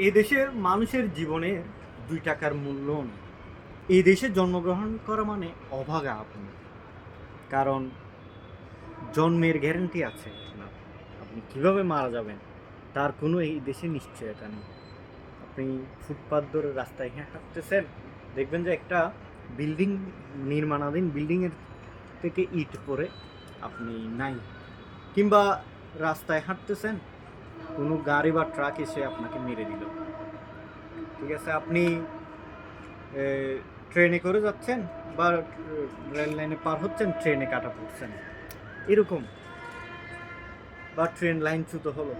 এই দেশে মানুষের জীবনের ২ টাকার মূল্য নেই। এই দেশে জন্মগ্রহণ করা মানে অভাগা আপনি। কারণ জন্মের গ্যারান্টি আছে না। আপনি কিভাবে মারা যাবেন তার কোনো এই দেশে নিশ্চয়তা নেই। আপনি ফুটপাত ধরে রাস্তায় হাঁটতেছেন, দেখবেন যে একটা বিল্ডিং নির্মাণাধীন বিল্ডিংয়ের থেকে ইট পড়ে আপনি নাই। কিংবা রাস্তায় হাঁটতেছেন, কোনো গাড়ি বা ট্রাক এসে আপনাকে মেরে দিল। ঠিক আছে, আপনি ট্রেনে করে যাচ্ছেন বা রেল লাইনে পার হচ্ছেন, ট্রেনে কাটা পড়ছেন এরকম, বা ট্রেন লাইনচ্যুত হলো,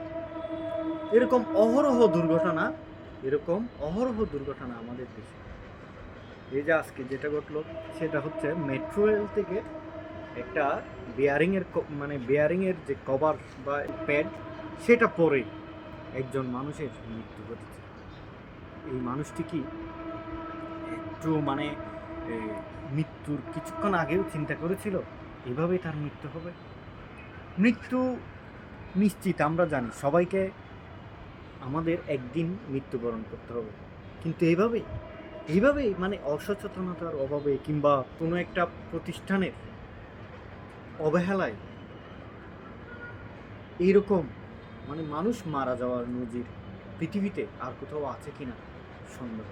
এরকম অহরহ দুর্ঘটনা আমাদের দেশে। এই যে আজকে যেটা ঘটলো সেটা হচ্ছে মেট্রো রেল থেকে একটা বেয়ারিংয়ের যে কভার বা প্যাড, সেটা পরে একজন মানুষের মৃত্যু ঘটেছে। এই মানুষটি কি একটু মৃত্যুর কিছুক্ষণ আগেও চিন্তা করেছিল এভাবেই তার মৃত্যু হবে? মৃত্যু নিশ্চিত, আমরা জানি সবাইকে আমাদের একদিন মৃত্যুবরণ করতে হবে, কিন্তু এইভাবেই অসচেতনতার অভাবে কিংবা কোনো একটা প্রতিষ্ঠানের অবহেলায় এইরকম মানুষ মারা যাওয়ার নজির পৃথিবীতে আর কোথাও আছে কিনা সন্দেহ।